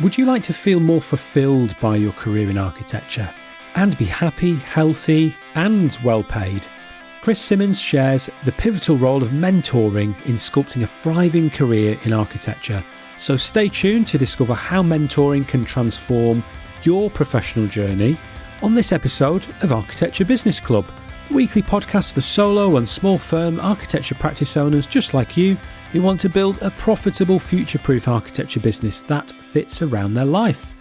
Would you like to feel more fulfilled by your career in architecture and be happy, healthy, and well paid? Chris Simmons shares the pivotal role of mentoring in sculpting a thriving career in architecture. So stay tuned to discover how mentoring can transform your professional journey on this episode of Architecture Business Club, a weekly podcast for solo and small firm architecture practice owners just like you who want to build a profitable, future-proof architecture business that fits around their life.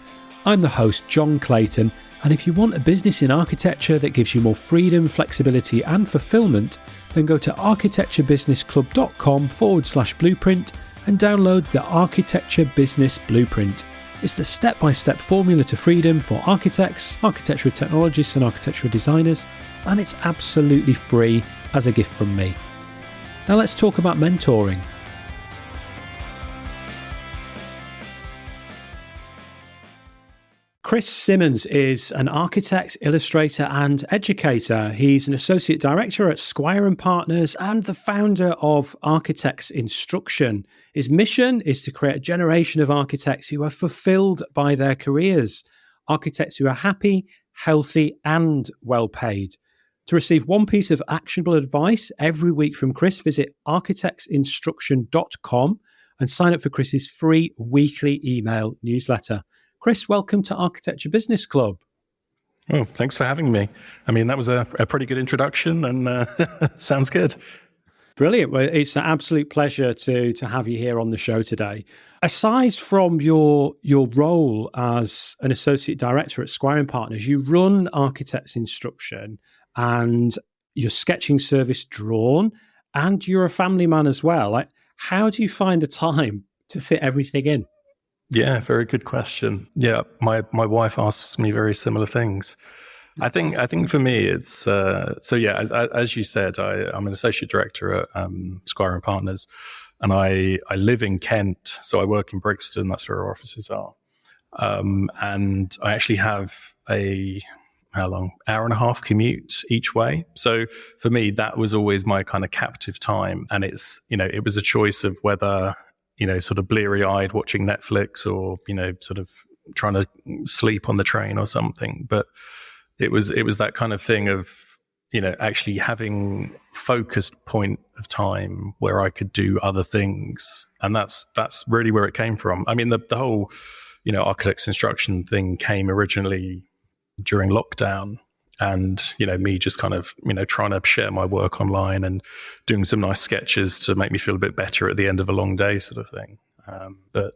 I'm the host, John Clayton, and if you want a business in architecture that gives you more freedom, flexibility and fulfillment, then go to architecturebusinessclub.com/blueprint and download the Architecture Business Blueprint. It's the step-by-step formula to freedom for architects, architectural technologists and architectural designers, and it's absolutely free as a gift from me. Now let's talk about mentoring. Chris Simmons is an architect, illustrator and educator. He's an associate director at Squire & Partners and the founder of Architects Instruction. His mission is to create a generation of architects who are fulfilled by their careers, architects who are happy, healthy and well paid. To receive one piece of actionable advice every week from Chris, visit architectsinstruction.com and sign up for Chris's free weekly email newsletter. Chris, welcome to Architecture Business Club. Oh, thanks for having me. I mean, that was a pretty good introduction and sounds good. Brilliant. Well, it's an absolute pleasure to have you here on the show today. Aside from your role as an associate director at Squire & Partners, you run Architects Instruction and your sketching service Drawn, and you're a family man as well. Like, how do you find the time to fit everything in? Yeah, very good question. Yeah, my wife asks me very similar things. I think for me it's as you said, I'm an associate director at Squire & Partners, and I live in Kent, so I work in Brixton. That's where our offices are, and I actually have hour and a half commute each way. So for me, that was always my kind of captive time, and it was a choice of whether, sort of bleary-eyed watching Netflix or, sort of trying to sleep on the train or something. But it was that kind of thing of, actually having focused point of time where I could do other things. And that's really where it came from. I mean, the whole, Architects Instruction thing came originally during lockdown. And, me just kind of, trying to share my work online and doing some nice sketches to make me feel a bit better at the end of a long day sort of thing. But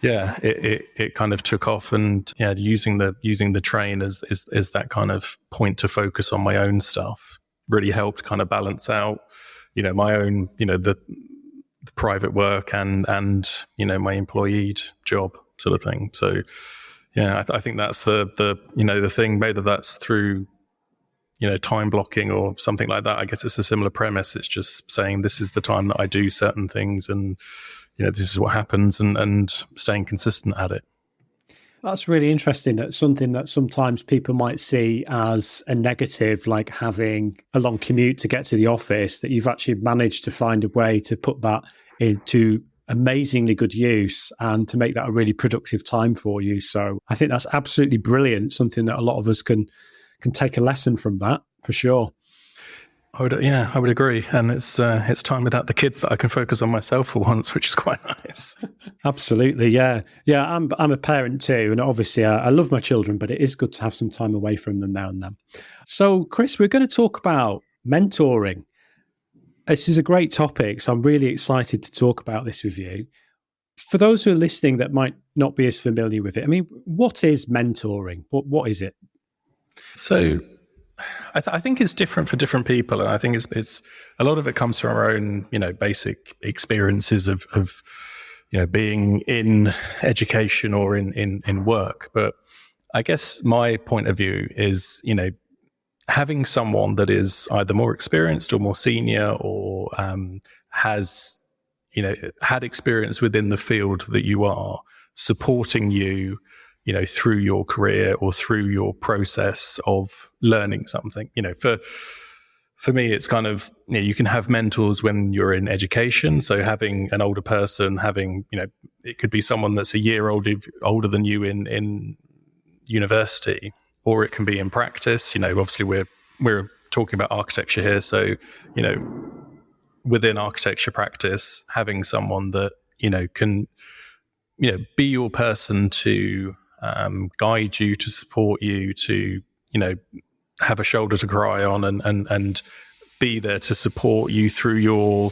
yeah, it kind of took off, and yeah, using the train as that kind of point to focus on my own stuff really helped kind of balance out, my own, the private work and my employed job sort of thing. So yeah, I think that's the thing, whether that's through, time blocking or something like that. I guess it's a similar premise. It's just saying this is the time that I do certain things and, this is what happens and staying consistent at it. That's really interesting. That's something that sometimes people might see as a negative, like having a long commute to get to the office, that you've actually managed to find a way to put that into amazingly good use and to make that a really productive time for you. So I think that's absolutely brilliant. Something that a lot of us can take a lesson from that for sure. I would agree. And it's time without the kids that I can focus on myself for once, which is quite nice. Absolutely. Yeah. Yeah. I'm a parent too. And obviously I love my children, but it is good to have some time away from them now and then. So Chris, we're going to talk about mentoring. This is a great topic, so I'm really excited to talk about this with you. For those who are listening that might not be as familiar with it, I mean, what is mentoring? What is it? So I think it's different for different people, and I think it's a lot of it comes from our own, basic experiences of being in education or in work. But I guess my point of view is, having someone that is either more experienced or more senior or has, had experience within the field that you are, supporting you, through your career or through your process of learning something. for me, it's kind of, you can have mentors when you're in education. So having an older person, having, it could be someone that's a year older than you in university, or it can be in practice. Obviously we're talking about architecture here. So, within architecture practice, having someone that, can, be your person to guide you, to support you, to, have a shoulder to cry on and be there to support you through your,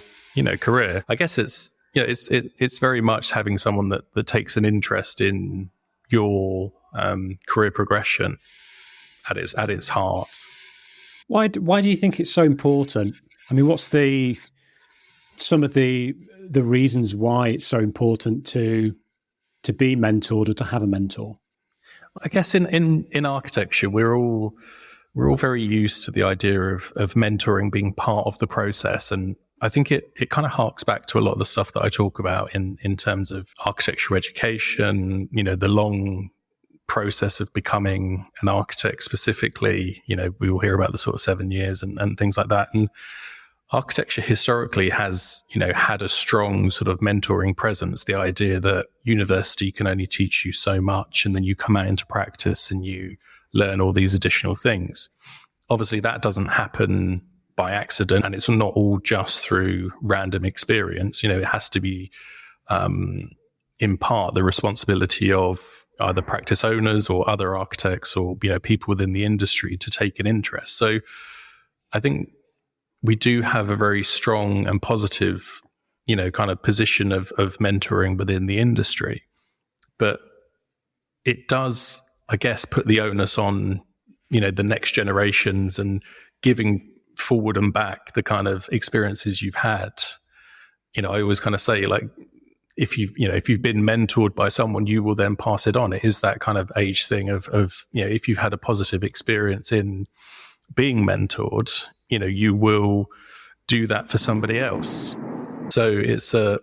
career. I guess it's very much having someone that takes an interest in your career progression at its heart. Why do you think it's so important? I mean, what's some of the reasons why it's so important to be mentored or to have a mentor? I guess in architecture, we're all very used to the idea of mentoring being part of the process. And I think it kind of harks back to a lot of the stuff that I talk about in terms of architectural education, the long process of becoming an architect specifically. We will hear about the sort of 7 years and things like that. And architecture historically has, had a strong sort of mentoring presence. The idea that university can only teach you so much, and then you come out into practice and you learn all these additional things. Obviously, that doesn't happen by accident, and it's not all just through random experience. It has to be, in part, the responsibility of either practice owners or other architects or, people within the industry to take an interest. So I think we do have a very strong and positive, kind of position of mentoring within the industry. But it does, I guess, put the onus on, the next generations and giving forward and back the kind of experiences you've had. I always kind of say, like, if you've been mentored by someone, you will then pass it on. It is that kind of age thing of if you've had a positive experience in being mentored, you will do that for somebody else. So it's an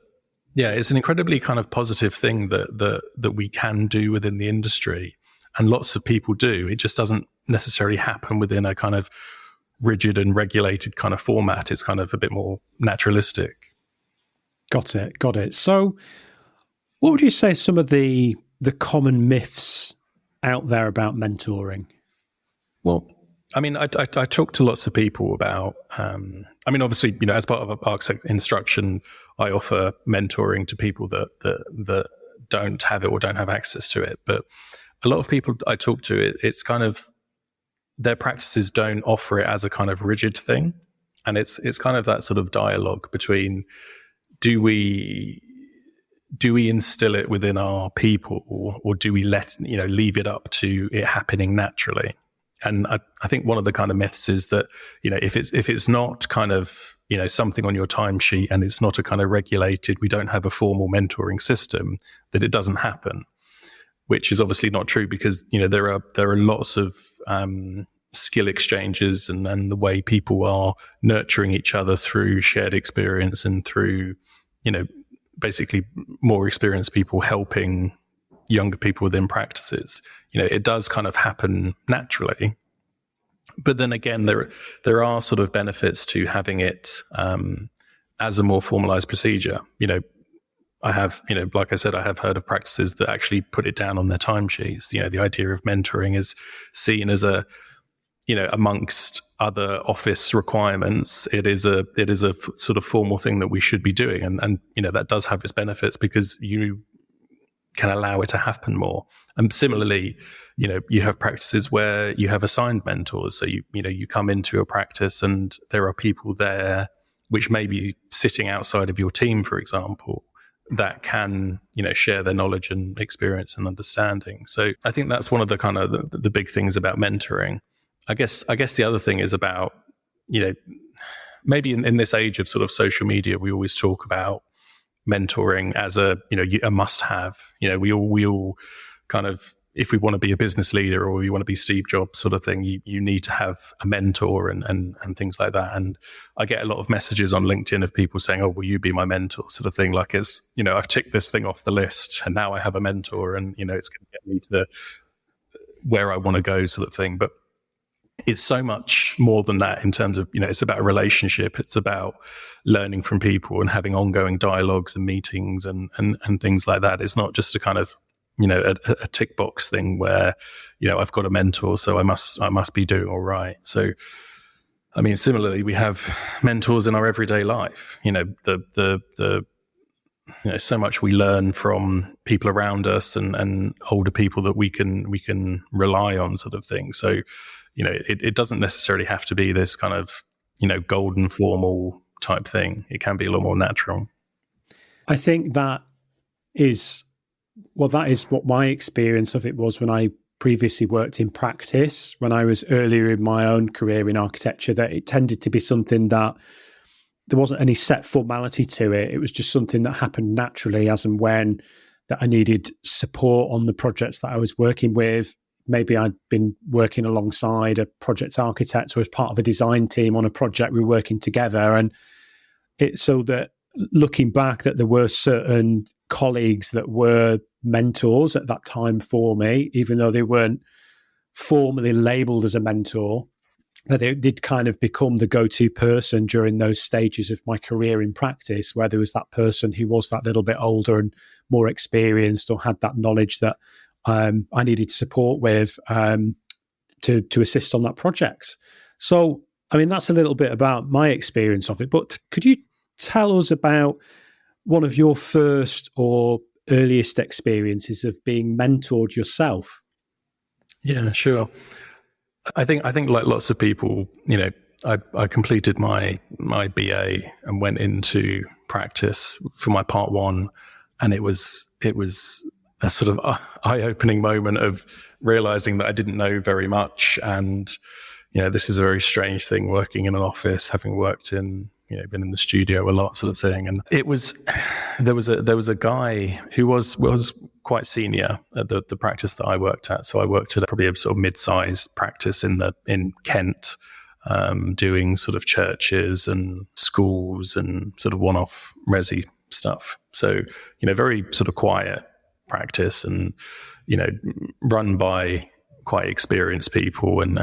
incredibly kind of positive thing that we can do within the industry, and lots of people do. It just doesn't necessarily happen within a kind of rigid and regulated kind of format. It's kind of a bit more naturalistic. Got it. So what would you say are some of the common myths out there about mentoring? Well, I mean, I talk to lots of people about, obviously, as part of architect instruction, I offer mentoring to people that don't have it or don't have access to it. But a lot of people I talk to, it's kind of, their practices don't offer it as a kind of rigid thing. And it's kind of that sort of dialogue between, do we instill it within our people, or do we leave it up to it happening naturally? And I think one of the kind of myths is that, if it's not kind of, something on your timesheet and it's not a kind of regulated, we don't have a formal mentoring system, that it doesn't happen, which is obviously not true, because, there are lots of skill exchanges and the way people are nurturing each other through shared experience and through, basically more experienced people helping younger people within practices. It does kind of happen naturally. But then again, there are sort of benefits to having it as a more formalized procedure. I have, like I said, I have heard of practices that actually put it down on their timesheets. The idea of mentoring is seen as amongst other office requirements, it is a sort of formal thing that we should be doing. And that does have its benefits, because you can allow it to happen more. And similarly, you have practices where you have assigned mentors. So you come into a practice and there are people there which may be sitting outside of your team, for example, that can, share their knowledge and experience and understanding. So I think that's one of the kind of the big things about mentoring. I guess the other thing is about, maybe in this age of sort of social media, we always talk about mentoring as a must have. We all kind of, if we want to be a business leader or we want to be Steve Jobs sort of thing, you need to have a mentor and things like that. And I get a lot of messages on LinkedIn of people saying, "Oh, will you be my mentor?" sort of thing. Like, it's, I've ticked this thing off the list and now I have a mentor, and, it's going to get me to where I want to go sort of thing. But it's so much more than that in terms of, it's about a relationship. It's about learning from people and having ongoing dialogues and meetings and things like that. It's not just a kind of, a tick box thing where, I've got a mentor, so I must be doing all right. So, I mean, similarly, we have mentors in our everyday life. So much we learn from people around us and older people that we can rely on, sort of thing. So, it doesn't necessarily have to be this kind of, golden formal type thing. It can be a lot more natural. I think that is what my experience of it was when I previously worked in practice, when I was earlier in my own career in architecture, that it tended to be something that there wasn't any set formality to it. It was just something that happened naturally as and when that I needed support on the projects that I was working with. Maybe I'd been working alongside a project architect or as part of a design team on a project we were working together. And it's so that looking back, that there were certain colleagues that were mentors at that time for me, even though they weren't formally labeled as a mentor, that they did kind of become the go-to person during those stages of my career in practice, where there was that person who was that little bit older and more experienced or had that knowledge that I needed support with to assist on that project. So, I mean, that's a little bit about my experience of it. But could you tell us about one of your first or earliest experiences of being mentored yourself? Yeah, sure. I think like lots of people, I completed my BA and went into practice for my part one, and it was a sort of eye-opening moment of realizing that I didn't know very much, and this is a very strange thing, working in an office, having worked in been in the studio a lot, sort of thing. And there was a guy who was quite senior at the practice that I worked at. So I worked at probably a sort of mid-sized practice in Kent, doing sort of churches and schools and sort of one-off resi stuff. So, very sort of quiet practice and, run by quite experienced people and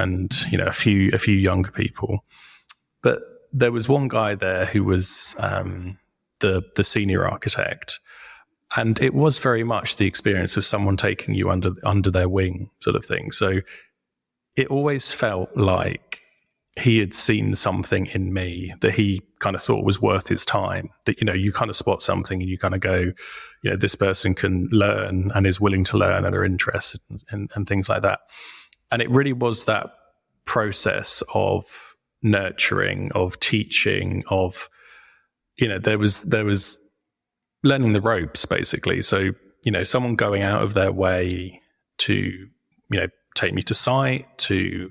a few younger people. But there was one guy there who was the senior architect, and it was very much the experience of someone taking you under their wing, sort of thing. So it always felt like he had seen something in me that he kind of thought was worth his time. That, you kind of spot something and you kind of go, this person can learn and is willing to learn and are interested and things like that. And it really was that process of nurturing, of teaching, of, there was learning the ropes, basically. So, someone going out of their way to, take me to site, to,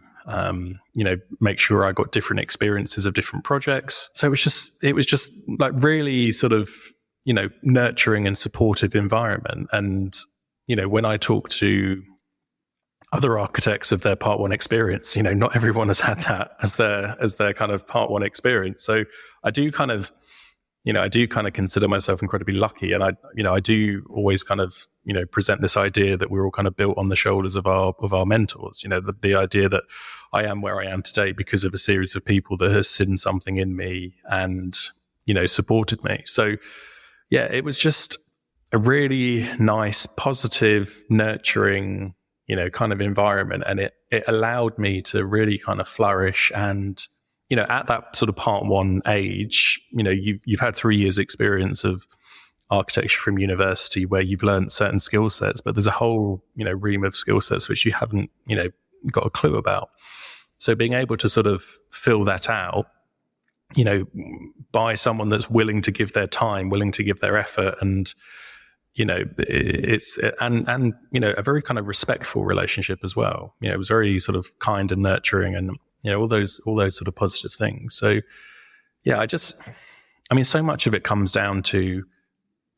make sure I got different experiences of different projects. So it was just like really sort of, nurturing and supportive environment. And, when I talk to other architects of their part one experience, not everyone has had that as their kind of part one experience. So I do kind of consider myself incredibly lucky. And I do always kind of, present this idea that we're all kind of built on the shoulders of our mentors, the idea that I am where I am today because of a series of people that has seen something in me and, supported me. So yeah, it was just a really nice, positive, nurturing, kind of environment. And it allowed me to really kind of flourish. And, at that sort of part one age, you've had 3 years experience of architecture from university where you've learned certain skill sets, but there's a whole, ream of skill sets which you haven't, got a clue about. So being able to sort of fill that out, by someone that's willing to give their time, willing to give their effort, and, it's a very kind of respectful relationship as well. It was very sort of kind and nurturing, and all those sort of positive things. So yeah, so much of it comes down to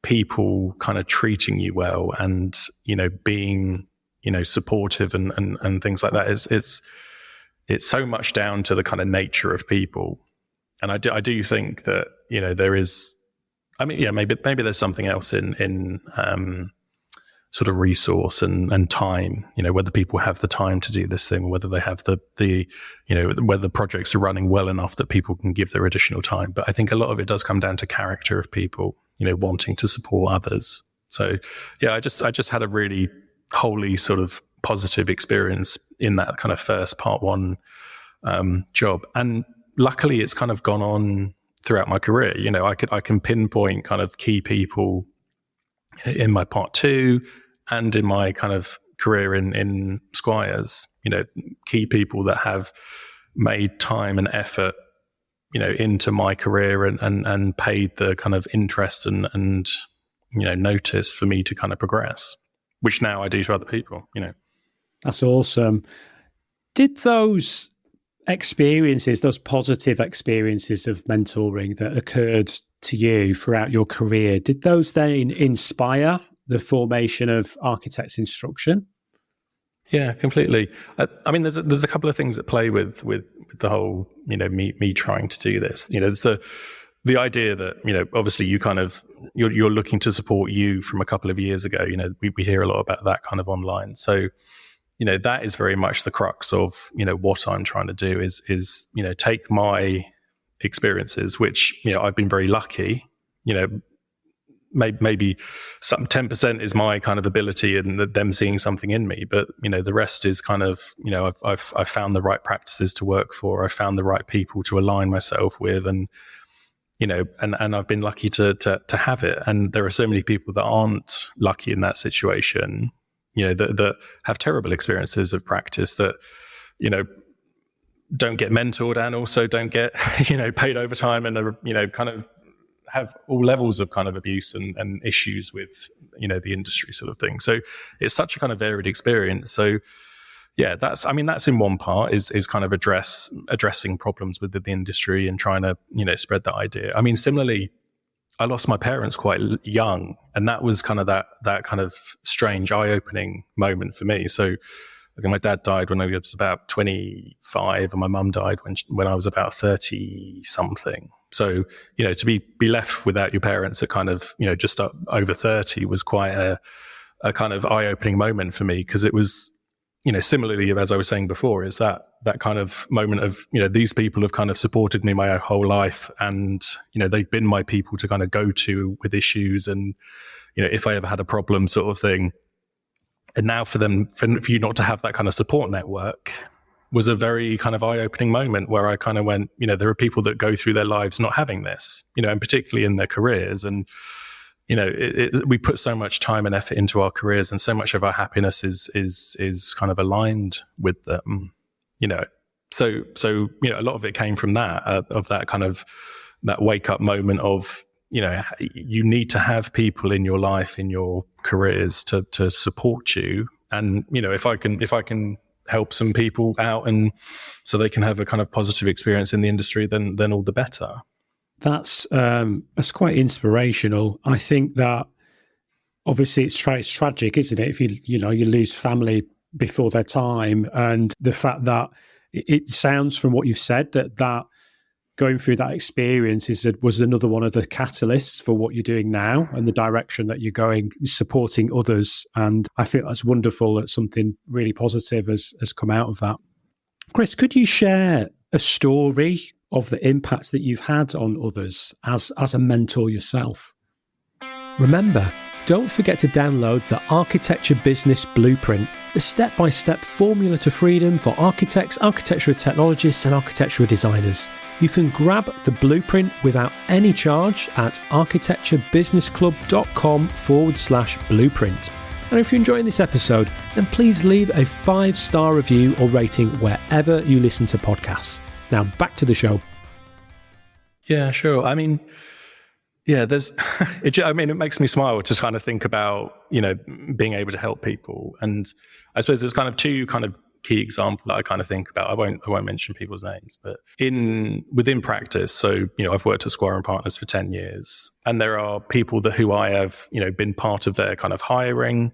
people kind of treating you well and being supportive and things like that. It's so much down to the kind of nature of people, and I do think that there is. Maybe there's something else in sort of resource and time, whether people have the time to do this thing, whether they have the whether the projects are running well enough that people can give their additional time. But I think a lot of it does come down to character of people, wanting to support others. So yeah, I just had a really wholly sort of positive experience in that kind of first part one job. And luckily it's kind of gone on throughout my career. I can pinpoint kind of key people in my part two and in my kind of career in Squires, key people that have made time and effort, into my career and paid the kind of interest and notice for me to kind of progress, which now I do to other people, That's awesome. Did those experiences, those positive experiences of mentoring that occurred to you throughout your career, did those then inspire the formation of Architects Instruction? Yeah, completely. I mean, there's a couple of things at play with the whole, me trying to do this. There's the idea that, obviously you kind of, you're looking to support you from a couple of years ago. We hear a lot about that kind of online. So, that is very much the crux of, what I'm trying to do is take my experiences, which, I've been very lucky, maybe some 10% is my kind of ability and them seeing something in me. But, the rest is kind of, I've found the right practices to work for. I found the right people to align myself with and I've been lucky to have it. And there are so many people that aren't lucky in that situation, that have terrible experiences of practice that, don't get mentored and also don't get, paid overtime and, kind of have all levels of kind of abuse and issues with, the industry sort of thing. So it's such a kind of varied experience. So yeah, that's in one part is kind of addressing problems within the industry and trying to, spread that idea. I mean, similarly, I lost my parents quite young, and that was kind of that kind of strange, eye-opening moment for me. So I think my dad died when I was about 25, and my mum died when I was about 30 something. So, to be left without your parents at kind of, just over 30 was quite a kind of eye-opening moment for me, because it was, similarly, as I was saying before, is that kind of moment of, these people have kind of supported me my whole life, and, they've been my people to kind of go to with issues and, if I ever had a problem sort of thing. And now for you not to have that kind of support network was a very kind of eye-opening moment where I kind of went, there are people that go through their lives not having this, and particularly in their careers. And, we put so much time and effort into our careers, and so much of our happiness is kind of aligned with them, So, a lot of it came from that, of that kind of, that wake up moment of, you need to have people in your life, in your careers to support you. And, if I can help some people out and so they can have a kind of positive experience in the industry, then all the better. That's quite inspirational. I think that obviously it's tragic, isn't it? If you lose family before their time, and the fact that it sounds from what you've said that going through that experience was another one of the catalysts for what you're doing now and the direction that you're going, supporting others. And I think that's wonderful that something really positive has come out of that. Chris, could you share a story of the impacts that you've had on others as a mentor yourself? Remember, don't forget to download the Architecture Business Blueprint, the step-by-step formula to freedom for architects, architectural technologists and architectural designers. You can grab the blueprint without any charge at architecturebusinessclub.com/blueprint. And if you're enjoying this episode, then please leave a 5-star review or rating wherever you listen to podcasts. Now back to the show. Yeah, sure. I mean, yeah, it makes me smile to kind of think about, being able to help people. And I suppose there's kind of two kind of key examples that I kind of think about. I won't mention people's names, but within practice. So, I've worked at Squire and Partners for 10 years, and there are people who I have, been part of their kind of hiring.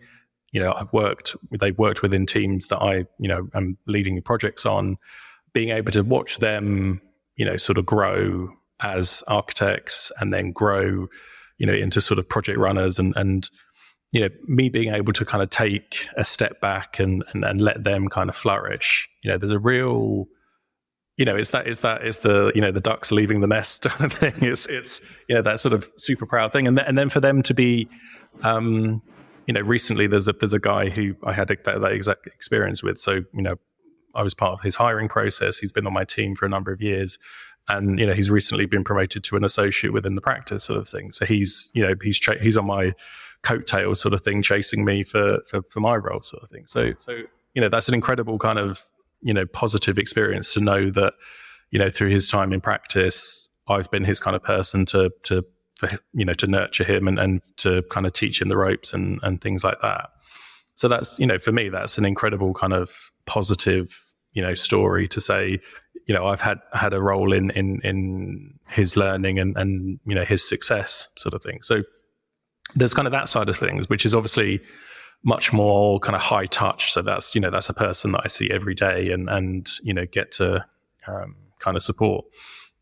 They've worked within teams that I, am leading projects on, being able to watch them, sort of grow as architects and then grow, into sort of project runners and me being able to kind of take a step back and let them kind of flourish. There's a real, it's the, the ducks leaving the nest kind of thing. It's that sort of super proud thing. And then for them to be, recently there's a guy who I had that exact experience with. So, I was part of his hiring process. He's been on my team for a number of years. And, he's recently been promoted to an associate within the practice sort of thing. So he's on my coattail sort of thing, chasing me for my role sort of thing. So, that's an incredible kind of, positive experience to know that, through his time in practice, I've been his kind of person to nurture him and to kind of teach him the ropes and things like that. So that's, for me, that's an incredible kind of positive, story to say, I've had a role in his learning and his success sort of thing. So there's kind of that side of things, which is obviously much more kind of high touch. So that's, that's a person that I see every day and get to kind of support.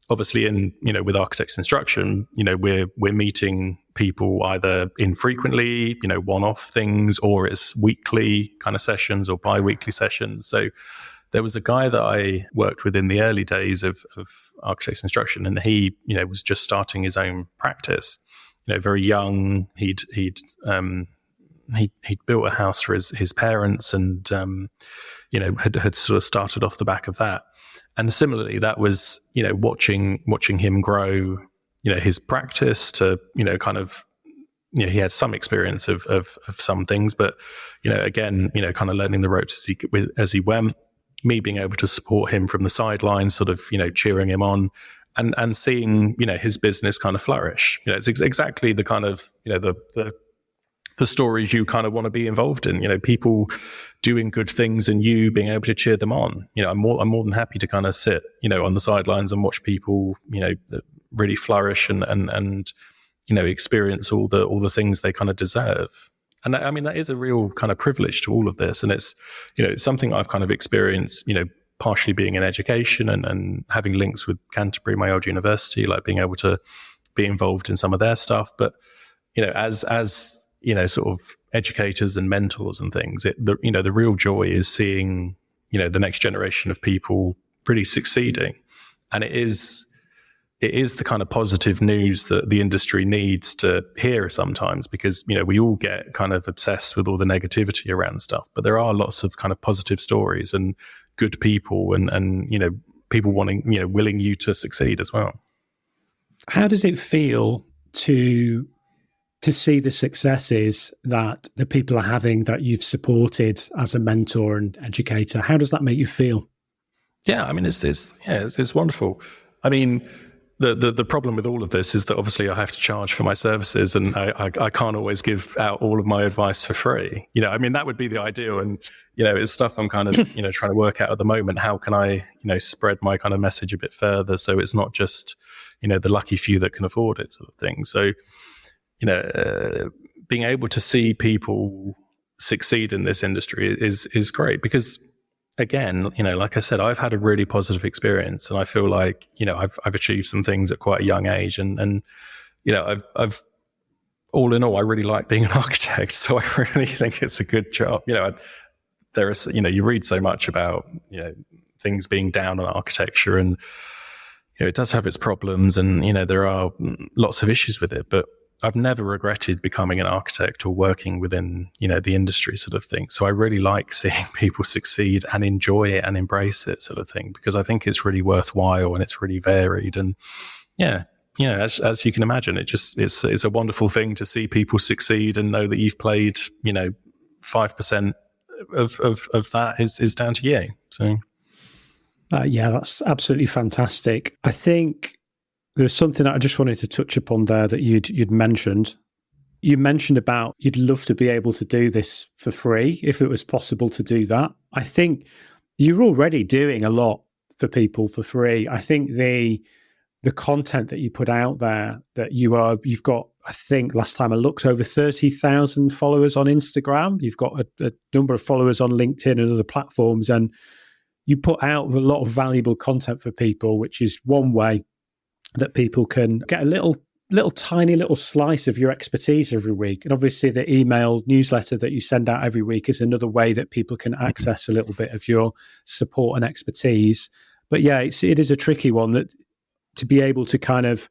Obviously with architects instruction, we're meeting people either infrequently, one-off things, or it's weekly kind of sessions or bi-weekly sessions. So there was a guy that I worked with in the early days of architects instruction, and he, was just starting his own practice. Very young. He'd built a house for his parents, and had sort of started off the back of that. And similarly, that was watching him grow, his practice to kind of, he had some experience of some things, but again, kind of learning the ropes as he went. Me being able to support him from the sidelines, sort of cheering him on, and seeing his business kind of flourish. It's exactly the kind of the stories you kind of want to be involved in. People doing good things and you being able to cheer them on. I'm more than happy to kind of sit on the sidelines and watch people really flourish and experience all the things they kind of deserve. And I mean, that is a real kind of privilege to all of this. And it's, it's something I've kind of experienced, partially being in education and having links with Canterbury, my old university, like being able to be involved in some of their stuff. But, as sort of educators and mentors and things, the real joy is seeing, the next generation of people really succeeding. And it is the kind of positive news that the industry needs to hear sometimes, because, we all get kind of obsessed with all the negativity around stuff, but there are lots of kind of positive stories and good people and people wanting, willing you to succeed as well. How does it feel to see the successes that the people are having that you've supported as a mentor and educator? How does that make you feel? Yeah, I mean, it's wonderful. I mean, the problem with all of this is that obviously I have to charge for my services, and I can't always give out all of my advice for free. I mean, that would be the ideal. And, it's stuff I'm kind of, trying to work out at the moment. How can I, spread my kind of message a bit further so it's not just, the lucky few that can afford it sort of thing. So, being able to see people succeed in this industry is great, because again, like I said, I've had a really positive experience, and I feel like, I've achieved some things at quite a young age, and I've all in all, I really like being an architect. So I really think it's a good job. There is, you read so much about, things being down on architecture, and, it does have its problems, and, there are lots of issues with it, but I've never regretted becoming an architect or working within, the industry sort of thing. So I really like seeing people succeed and enjoy it and embrace it sort of thing, because I think it's really worthwhile and it's really varied. And as you can imagine, it's a wonderful thing to see people succeed and know that you've played, 5% of that is down to you. So. Yeah, that's absolutely fantastic. I think there's something that I just wanted to touch upon there that you'd mentioned. You mentioned about you'd love to be able to do this for free if it was possible to do that. I think you're already doing a lot for people for free. I think the content that you put out there, that you've got, I think last time I looked, over 30,000 followers on Instagram. You've got a number of followers on LinkedIn and other platforms, and you put out a lot of valuable content for people, which is one way that people can get a little tiny little slice of your expertise every week. And obviously the email newsletter that you send out every week is another way that people can access a little bit of your support and expertise. But yeah, it is a tricky one, that to be able to kind of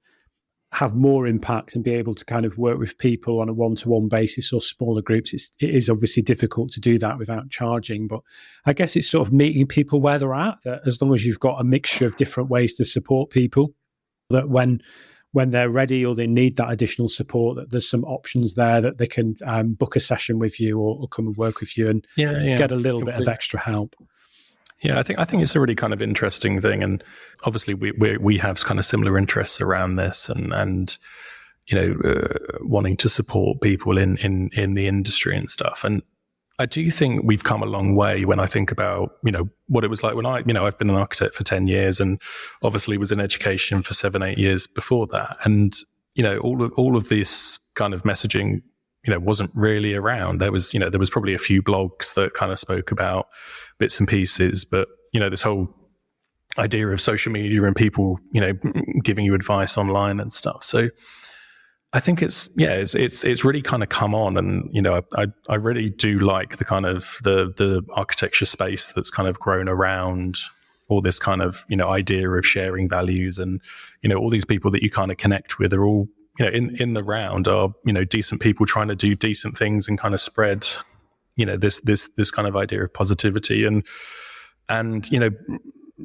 have more impact and be able to kind of work with people on a one-to-one basis or smaller groups. It is obviously difficult to do that without charging, but I guess it's sort of meeting people where they're at, that as long as you've got a mixture of different ways to support people, that when they're ready or they need that additional support, that there's some options there that they can book a session with you or come and work with you and get a little bit of extra help. Yeah, I think it's a really kind of interesting thing, and obviously we have kind of similar interests around this, and wanting to support people in the industry and stuff. And I do think we've come a long way when I think about what it was like when I've been an architect for 10 years, and obviously was in education for 7-8 years before that, and all of this kind of messaging wasn't really around. There was probably a few blogs that kind of spoke about bits and pieces, but this whole idea of social media and people giving you advice online and stuff. So I think it's really kind of come on, and I really do like the kind of the architecture space that's kind of grown around all this kind of idea of sharing values, and all these people that you kind of connect with are all in the round are decent people trying to do decent things and kind of spread this kind of idea of positivity and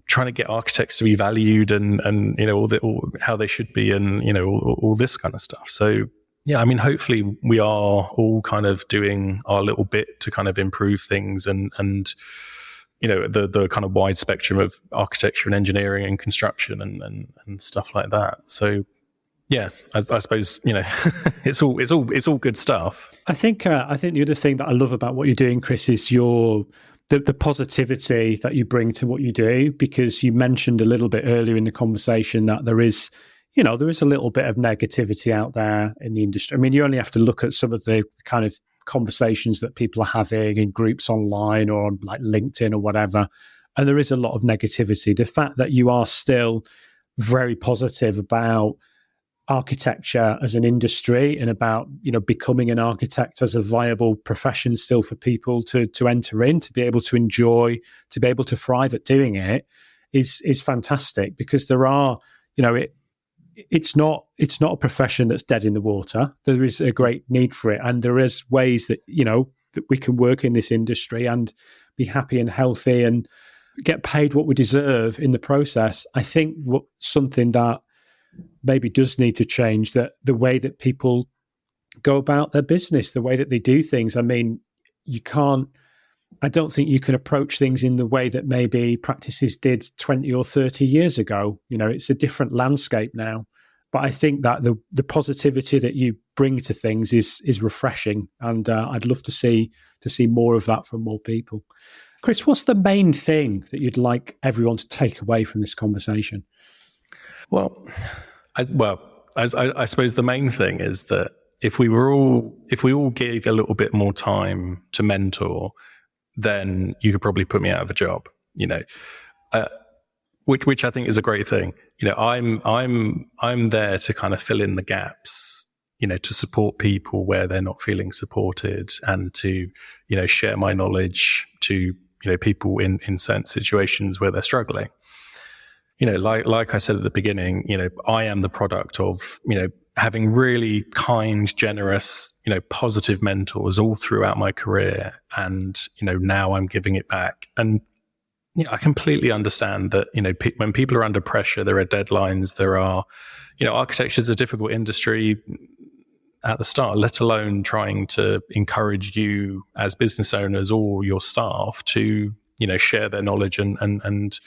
trying to get architects to be valued and all how they should be, and all this kind of stuff. So yeah, I mean, hopefully we are all kind of doing our little bit to kind of improve things and the kind of wide spectrum of architecture and engineering and construction and stuff like that. So yeah, I suppose it's all good stuff. I think the other thing that I love about what you're doing, Chris, is the positivity that you bring to what you do, because you mentioned a little bit earlier in the conversation that there is a little bit of negativity out there in the industry. I mean, you only have to look at some of the kind of conversations that people are having in groups online or on like LinkedIn or whatever, and there is a lot of negativity. The fact that you are still very positive about architecture as an industry and about becoming an architect as a viable profession still for people to enter in, to be able to enjoy, to be able to thrive at doing it is fantastic, because there are it's not a profession that's dead in the water. There is a great need for it, and there is ways that that we can work in this industry and be happy and healthy and get paid what we deserve in the process. I think something that maybe does need to change, that the way that people go about their business, the way that they do things. I mean, I don't think you can approach things in the way that maybe practices did 20 or 30 years ago. It's a different landscape now. But I think that the positivity that you bring to things is refreshing, and I'd love to see more of that from more people. Chris, what's the main thing that you'd like everyone to take away from this conversation? Well, I suppose the main thing is that if we all gave a little bit more time to mentor, then you could probably put me out of a job. Which I think is a great thing. I'm there to kind of fill in the gaps, to support people where they're not feeling supported, and to share my knowledge to people in certain situations where they're struggling. Like I said at the beginning, I am the product of, having really kind, generous, positive mentors all throughout my career. And, now I'm giving it back. And, I completely understand that, when people are under pressure, there are deadlines, there are, architecture is a difficult industry at the start, let alone trying to encourage you as business owners or your staff to, share their knowledge and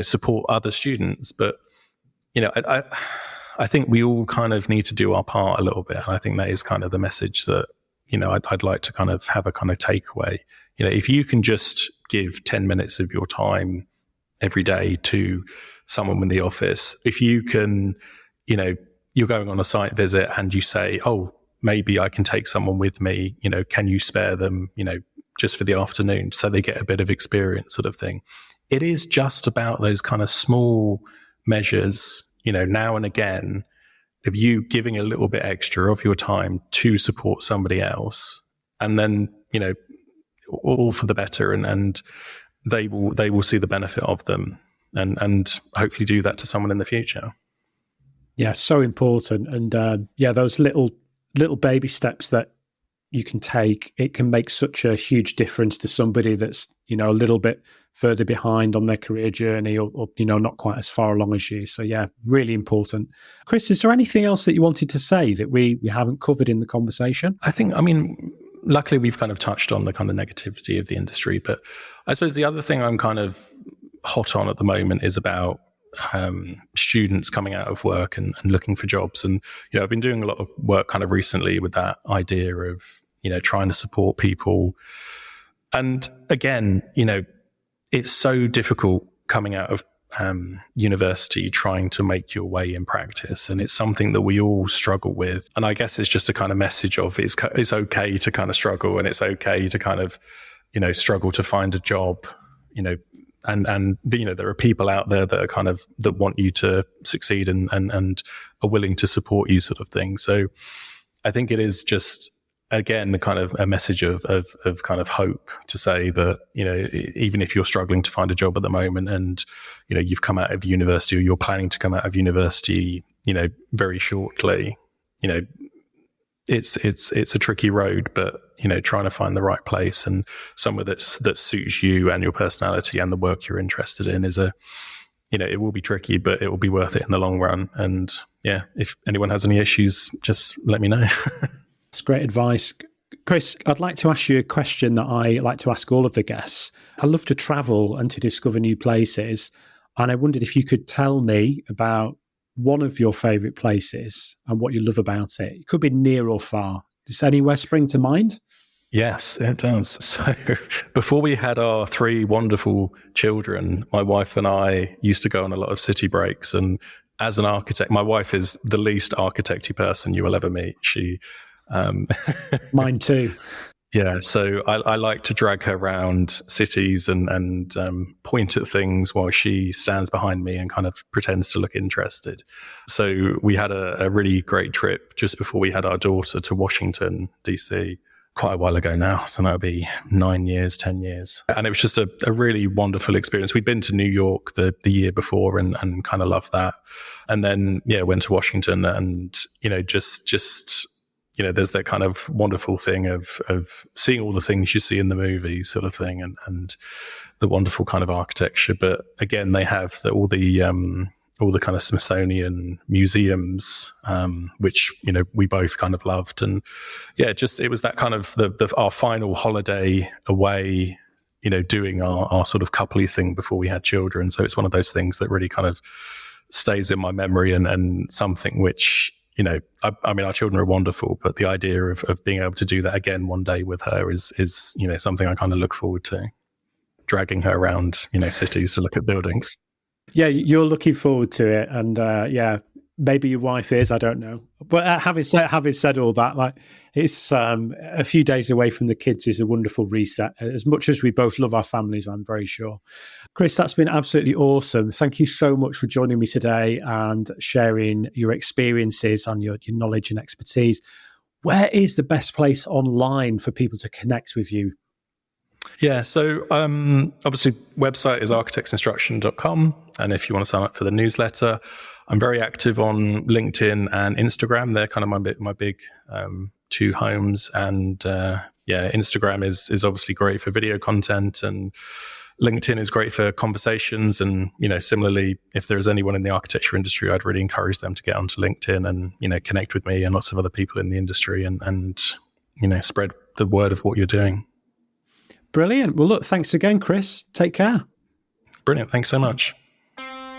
support other students. But, I think we all kind of need to do our part a little bit. And I think that is kind of the message that, I'd like to kind of have a kind of takeaway. If you can just give 10 minutes of your time every day to someone in the office, if you can, you're going on a site visit and you say, oh, maybe I can take someone with me, can you spare them, just for the afternoon so they get a bit of experience, sort of thing. It is just about those kind of small measures, now and again, of you giving a little bit extra of your time to support somebody else, and then, all for the better, and they will see the benefit of them, and hopefully do that to someone in the future. Yeah, so important. And those little baby steps that you can take, it can make such a huge difference to somebody that's, a little bit further behind on their career journey, or not quite as far along as you. So yeah, really important. Chris, is there anything else that you wanted to say that we haven't covered in the conversation? Luckily we've kind of touched on the kind of negativity of the industry, but I suppose the other thing I'm kind of hot on at the moment is about students coming out of work and looking for jobs. And, I've been doing a lot of work kind of recently with that idea of, trying to support people. And again, it's so difficult coming out of university trying to make your way in practice. And it's something that we all struggle with. And I guess it's just a kind of message of it's okay to kind of struggle, and it's okay to kind of, struggle to find a job, and there are people out there that are kind of, that want you to succeed and are willing to support you, sort of thing. So I think it is just, again, kind of a message of kind of hope to say that, even if you're struggling to find a job at the moment, and, you've come out of university, or you're planning to come out of university, very shortly, it's a tricky road, but, trying to find the right place and somewhere that suits you and your personality and the work you're interested in is it will be tricky, but it will be worth it in the long run. And yeah, if anyone has any issues, just let me know. That's great advice. Chris, I'd like to ask you a question that I like to ask all of the guests. I love to travel and to discover new places. And I wondered if you could tell me about one of your favourite places and what you love about it. It could be near or far. Does anywhere spring to mind? Yes, it does. So before we had our 3 wonderful children, my wife and I used to go on a lot of city breaks. And as an architect, my wife is the least architecty person you will ever meet. Mine too. Yeah, so I like to drag her around cities and point at things while she stands behind me and kind of pretends to look interested. So we had a really great trip just before we had our daughter to Washington, DC, quite a while ago now. So that would be 10 years. And it was just a really wonderful experience. We'd been to New York the year before and kind of loved that. And then, went to Washington and, just there's that kind of wonderful thing of seeing all the things you see in the movies, sort of thing, and the wonderful kind of architecture. But again, they have all the kind of Smithsonian museums, which, we both kind of loved. And it was that kind of our final holiday away, doing our sort of coupley thing before we had children. So it's one of those things that really kind of stays in my memory and something which, our children are wonderful, but the idea of being able to do that again one day with her is something I kind of look forward to, dragging her around, cities to look at buildings. Yeah, you're looking forward to it. And maybe your wife is, I don't know. But having said all that, like, it's a few days away from the kids is a wonderful reset. As much as we both love our families, I'm very sure. Chris, that's been absolutely awesome. Thank you so much for joining me today and sharing your experiences and your knowledge and expertise. Where is the best place online for people to connect with you? Yeah, so obviously website is architectsinstruction.com. And if you want to sign up for the newsletter, I'm very active on LinkedIn and Instagram. They're kind of my big 2 homes. And Instagram is obviously great for video content, and LinkedIn is great for conversations. And, similarly, if there's anyone in the architecture industry, I'd really encourage them to get onto LinkedIn and, connect with me and lots of other people in the industry and spread the word of what you're doing. Brilliant. Well, look, thanks again, Chris. Take care. Brilliant. Thanks so much.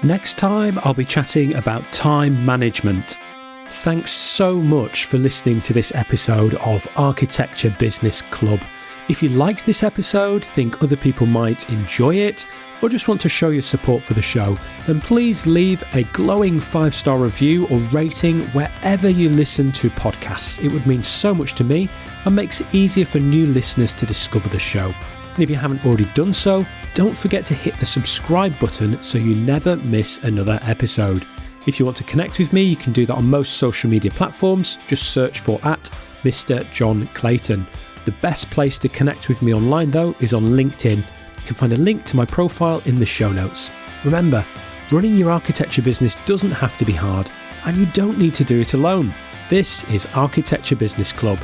Next time, I'll be chatting about time management. Thanks so much for listening to this episode of Architecture Business Club. If you liked this episode, think other people might enjoy it, or just want to show your support for the show, then please leave a glowing 5-star review or rating wherever you listen to podcasts. It would mean so much to me and makes it easier for new listeners to discover the show. And if you haven't already done so, don't forget to hit the subscribe button so you never miss another episode. If you want to connect with me, you can do that on most social media platforms. Just search for @Mr. John Clayton. The best place to connect with me online, though, is on LinkedIn. You can find a link to my profile in the show notes. Remember, running your architecture business doesn't have to be hard, and you don't need to do it alone. This is Architecture Business Club.